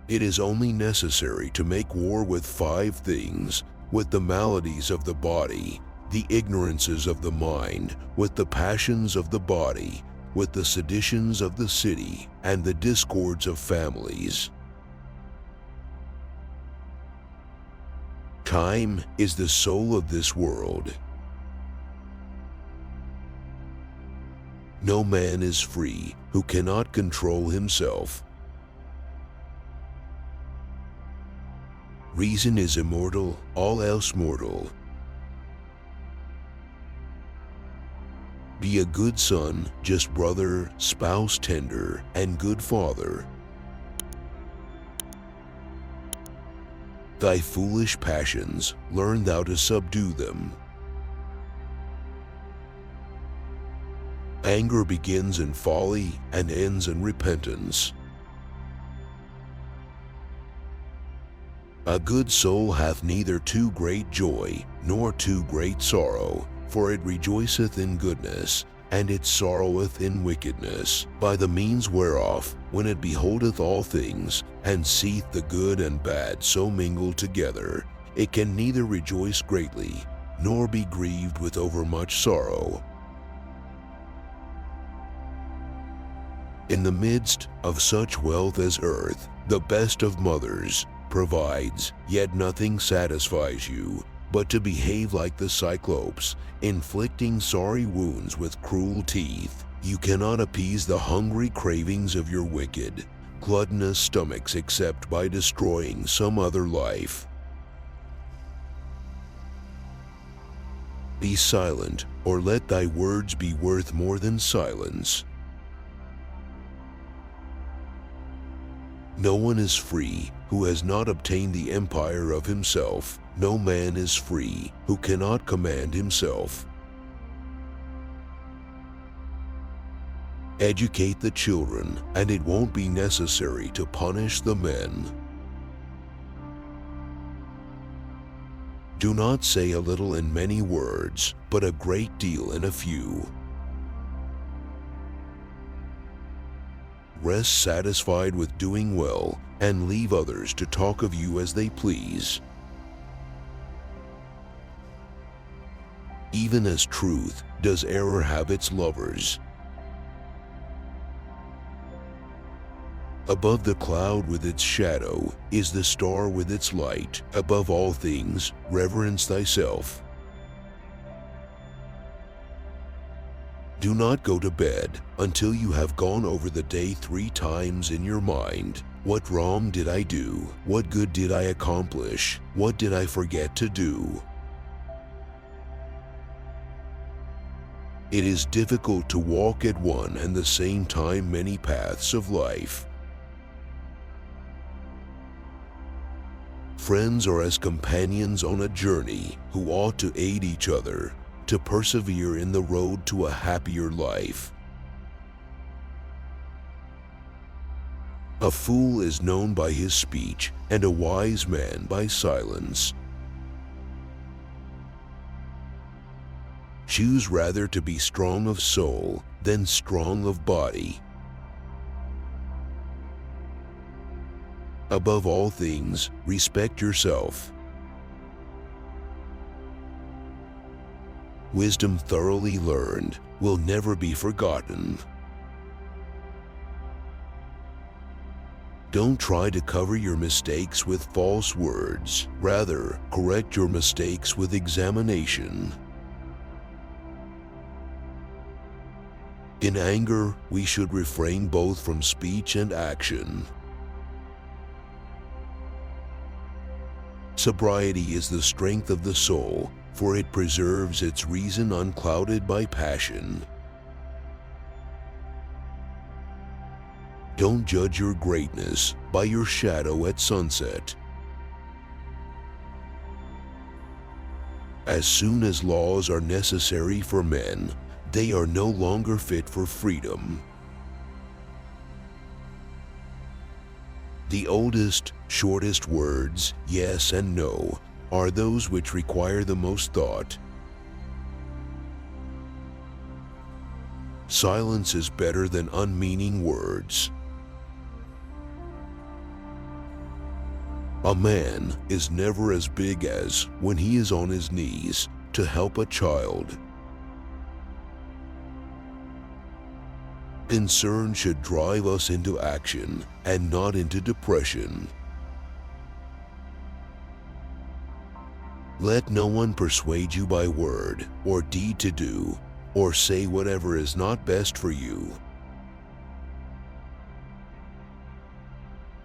It is only necessary to make war with 5 things, with the maladies of the body, the ignorances of the mind, with the passions of the body, with the seditions of the city, and the discords of families. Time is the soul of this world. No man is free who cannot control himself. Reason is immortal, all else mortal. Be a good son, just brother, spouse tender, and good father. Thy foolish passions, learn thou to subdue them. Anger begins in folly and ends in repentance. A good soul hath neither too great joy nor too great sorrow, for it rejoiceth in goodness, and it sorroweth in wickedness, by the means whereof, when it beholdeth all things, and seeth the good and bad so mingled together, it can neither rejoice greatly, nor be grieved with overmuch sorrow. In the midst of such wealth as earth, the best of mothers provides, yet nothing satisfies you, but to behave like the Cyclopes, inflicting sorry wounds with cruel teeth. You cannot appease the hungry cravings of your wicked, gluttonous stomachs except by destroying some other life. Be silent, or let thy words be worth more than silence. No one is free who has not obtained the empire of himself. No man is free who cannot command himself. Educate the children, and it won't be necessary to punish the men. Do not say a little in many words, but a great deal in a few. Rest satisfied with doing well, and leave others to talk of you as they please. Even as truth does error have its lovers. Above the cloud with its shadow is the star with its light. Above all things, reverence thyself. Do not go to bed until you have gone over the day 3 times in your mind. What wrong did I do? What good did I accomplish? What did I forget to do? It is difficult to walk at one and the same time many paths of life. Friends are as companions on a journey who ought to aid each other to persevere in the road to a happier life. A fool is known by his speech, and a wise man by silence. Choose rather to be strong of soul than strong of body. Above all things, respect yourself. Wisdom thoroughly learned will never be forgotten. Don't try to cover your mistakes with false words. Rather, correct your mistakes with examination. In anger, we should refrain both from speech and action. Sobriety is the strength of the soul, for it preserves its reason unclouded by passion. Don't judge your greatness by your shadow at sunset. As soon as laws are necessary for men, they are no longer fit for freedom. The oldest, shortest words, yes and no, are those which require the most thought. Silence is better than unmeaning words. A man is never as big as when he is on his knees to help a child. Concern should drive us into action and not into depression. Let no one persuade you by word or deed to do or say whatever is not best for you.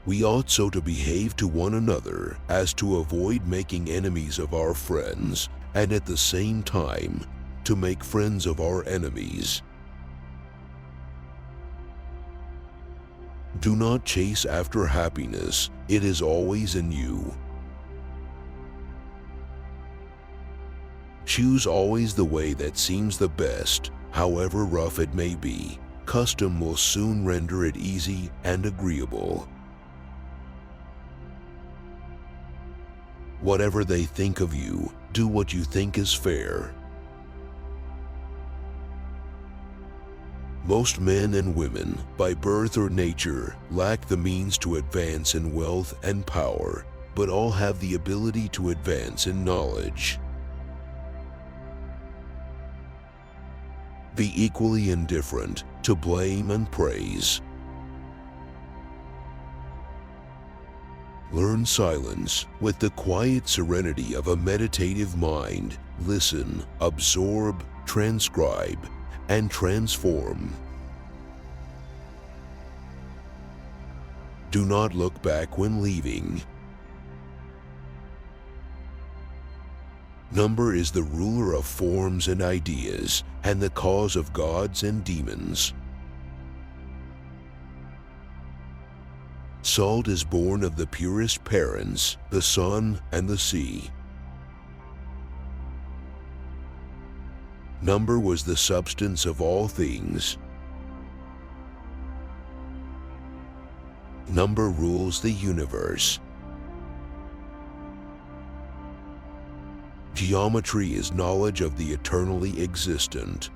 We ought so to behave to one another as to avoid making enemies of our friends, and at the same time to make friends of our enemies. Do not chase after happiness, it is always in you. Choose always the way that seems the best, however rough it may be. Custom will soon render it easy and agreeable. Whatever they think of you, do what you think is fair. Most men and women, by birth or nature, lack the means to advance in wealth and power, but all have the ability to advance in knowledge. Be equally indifferent to blame and praise. Learn silence with the quiet serenity of a meditative mind. Listen, absorb, transcribe, and transform. Do not look back when leaving. Number is the ruler of forms and ideas, and the cause of gods and demons. Salt is born of the purest parents, the sun and the sea. Number was the substance of all things. Number rules the universe. Geometry is knowledge of the eternally existent.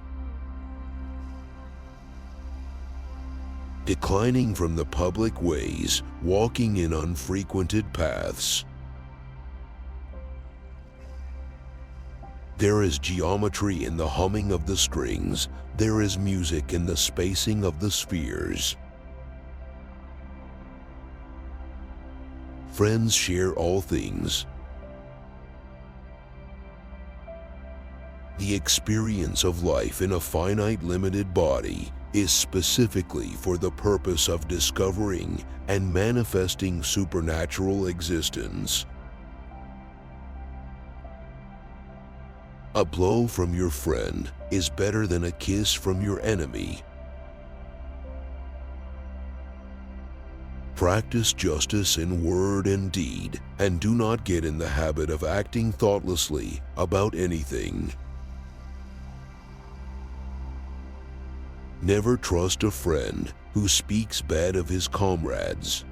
Declining from the public ways, walking in unfrequented paths. There is geometry in the humming of the strings. There is music in the spacing of the spheres. Friends share all things. The experience of life in a finite limited body is specifically for the purpose of discovering and manifesting supernatural existence. A blow from your friend is better than a kiss from your enemy. Practice justice in word and deed, and do not get in the habit of acting thoughtlessly about anything. Never trust a friend who speaks bad of his comrades.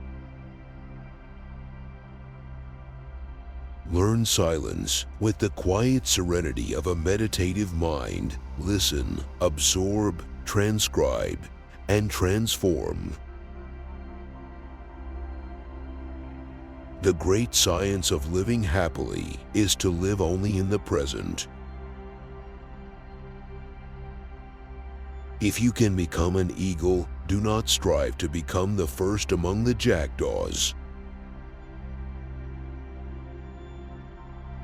Learn silence with the quiet serenity of a meditative mind. Listen, absorb, transcribe, and transform. The great science of living happily is to live only in the present. If you can become an eagle, do not strive to become the first among the jackdaws.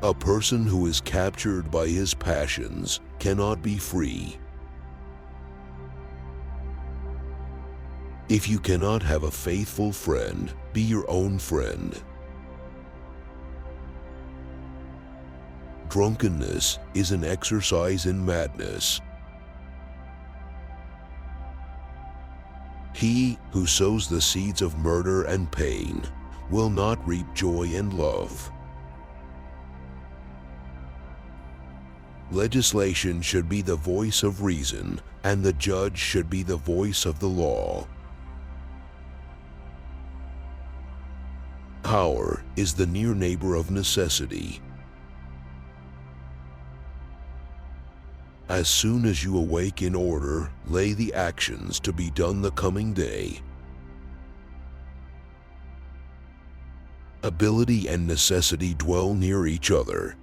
A person who is captured by his passions cannot be free. If you cannot have a faithful friend, be your own friend. Drunkenness is an exercise in madness. He who sows the seeds of murder and pain will not reap joy and love. Legislation should be the voice of reason, and the judge should be the voice of the law. Power is the near neighbor of necessity. As soon as you awake in order, lay the actions to be done the coming day. Ability and necessity dwell near each other.